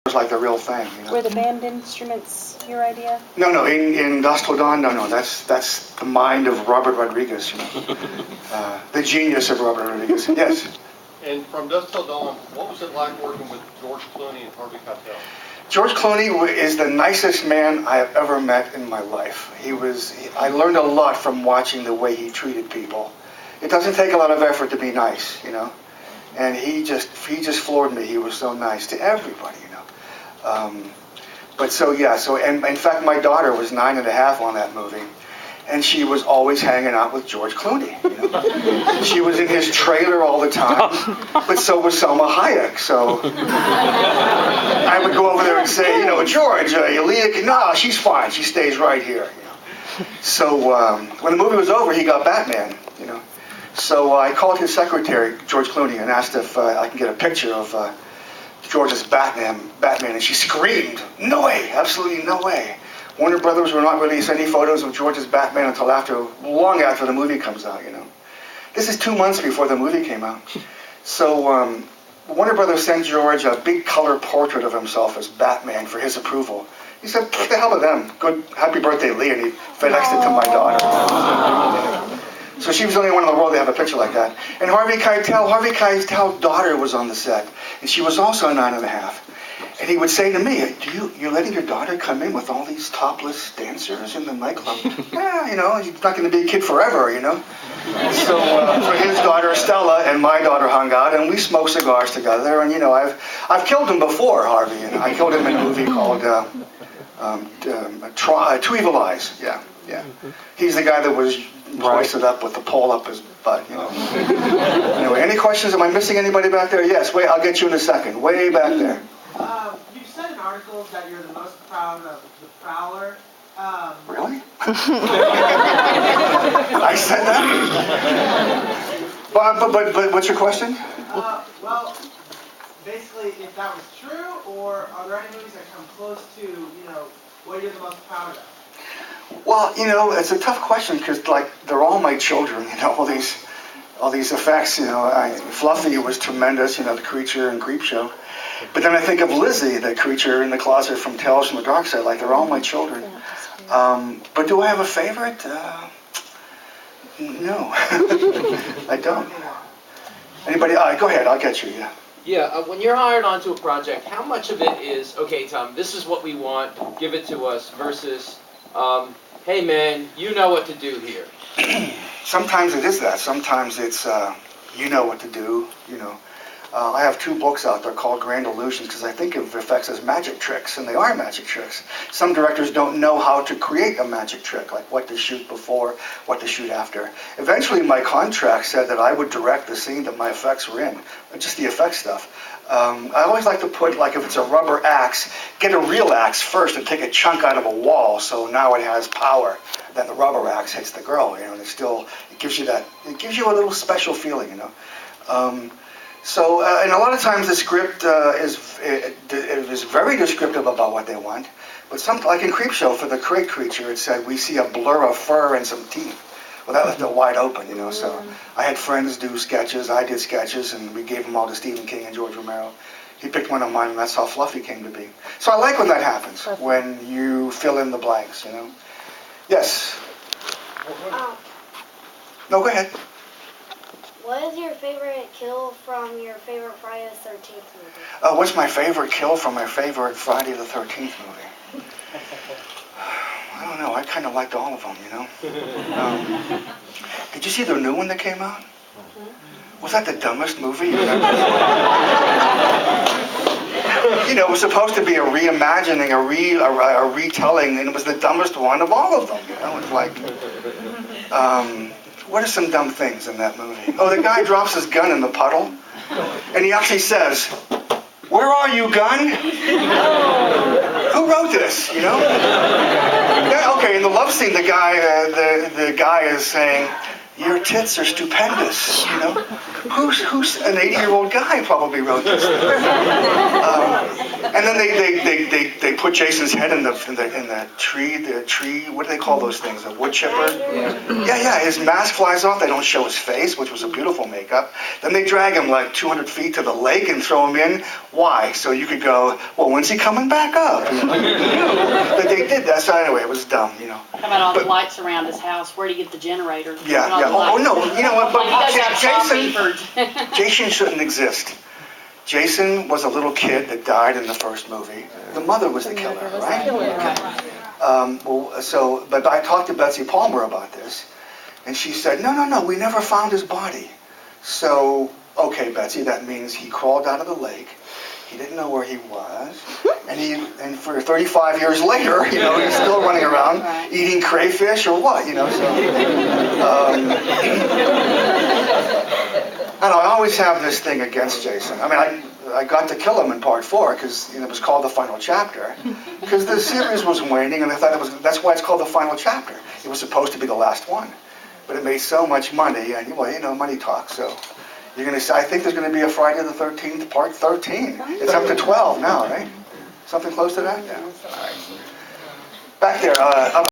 was like the real thing. Were the band instruments your idea? No, in Dusk Till Dawn, no, that's the mind of Robert Rodriguez, the genius of Robert Rodriguez. Yes. And from Dusk Till Dawn, what was it like working with George Clooney and Harvey Keitel? George Clooney is the nicest man I have ever met in my life. I learned a lot from watching the way he treated people. It doesn't take a lot of effort to be nice, And he just floored me. He was so nice to everybody, And in fact, my daughter was 9.5 on that movie, and she was always hanging out with George Clooney. She was in his trailer all the time, but so was Selma Hayek. So I would go over there and say, George, Elia, no, she's fine. She stays right here. So when the movie was over, he got Batman. So I called his secretary, George Clooney, and asked if I can get a picture of George's Batman, and she screamed, "No way, absolutely no way." Warner Brothers will not release any photos of George's Batman until long after the movie comes out, This is 2 months before the movie came out. So Warner Brothers sent George a big color portrait of himself as Batman for his approval. He said, "What the hell with them? Good, happy birthday, Lee," and he FedExed it to my daughter. So she was the only one in the world to have a picture like that. And Harvey Keitel's daughter was on the set, and she was also 9.5. And he would say to me, you're letting your daughter come in with all these topless dancers in the nightclub? Yeah, he's not going to be a kid forever, So his daughter Stella and my daughter hung out, and we smoked cigars together. And I've killed him before, Harvey. And I killed him in a movie called Two Evil Eyes. Yeah. He's the guy that was hoisted up with the pole up his butt. Anyway, any questions? Am I missing anybody back there? Yes. Wait, I'll get you in a second. Way back there. You said in articles that you're the most proud of the Prowler. Really? I said that? But what's your question? Well, basically, if that was true, or are there any movies that come close to, what you're the most proud of? Well, it's a tough question because, they're all my children. All these effects. Fluffy was tremendous. The creature in Creepshow. But then I think of Lizzie, the creature in the closet from Tales from the Dark Side. They're all my children. But do I have a favorite? No, I don't. Anybody? Go ahead. I'll get you. Yeah. Yeah, when you're hired onto a project, how much of it is, okay, Tom, this is what we want, give it to us, versus, hey, man, you know what to do here? Sometimes it is that. Sometimes it's, you know what to do, I have 2 books out there called Grand Illusions because I think of effects as magic tricks, and they are magic tricks. Some directors don't know how to create a magic trick, like what to shoot before, what to shoot after. Eventually, my contract said that I would direct the scene that my effects were in, just the effect stuff. I always like to put, if it's a rubber axe, get a real axe first and take a chunk out of a wall, so now it has power. Then the rubber axe hits the girl, and it gives you a little special feeling, So, and a lot of times the script is very descriptive about what they want. But like in Creepshow, for the crate creature, it said, we see a blur of fur and some teeth. Well, that left it wide open, So I had friends do sketches, I did sketches, and we gave them all to Stephen King and George Romero. He picked one of mine, and that's how Fluffy came to be. So I like when that happens, when you fill in the blanks, Yes? No, go ahead. What is your favorite kill from your favorite Friday the 13th movie? What's my favorite kill from my favorite Friday the 13th movie? I don't know. I kind of liked all of them, Did you see the new one that came out? Was that the dumbest movie you've ever seen? It was supposed to be a reimagining, a retelling, and it was the dumbest one of all of them. It's like... what are some dumb things in that movie? Oh, the guy drops his gun in the puddle, and he actually says, "Where are you, gun?" Who wrote this, Yeah, okay, in the love scene, the guy is saying, your tits are stupendous, you know. Who's an 80-year-old guy probably wrote this. And then they put Jason's head in the tree. What do they call those things? A wood chipper. Yeah. His mask flies off. They don't show his face, which was a beautiful makeup. Then they drag him like 200 feet to the lake and throw him in. Why? So you could go, well, when's he coming back up? But they did that. So anyway, it was dumb, you know. How about all the lights around his house? Where do you get the generator? Yeah. Oh no, you know what? But He does have Jason shouldn't exist. Jason was a little kid that died in the first movie. The mother was the killer, right? But I talked to Betsy Palmer about this, and she said, no, we never found his body. So, okay, Betsy, that means he crawled out of the lake. He didn't know where he was, and for 35 years later, you know, he's still running around eating crayfish or what, you know. So, I don't know, I always have this thing against Jason. I mean, I got to kill him in part 4 because it was called the final chapter, because the series was waning, and I thought that's why it's called the final chapter. It was supposed to be the last one, but it made so much money, and well, you know, money talks. So. You're going to say, I think there's going to be a Friday the 13th, part 13. It's up to 12 now, right? Something close to that? Yeah. Back there.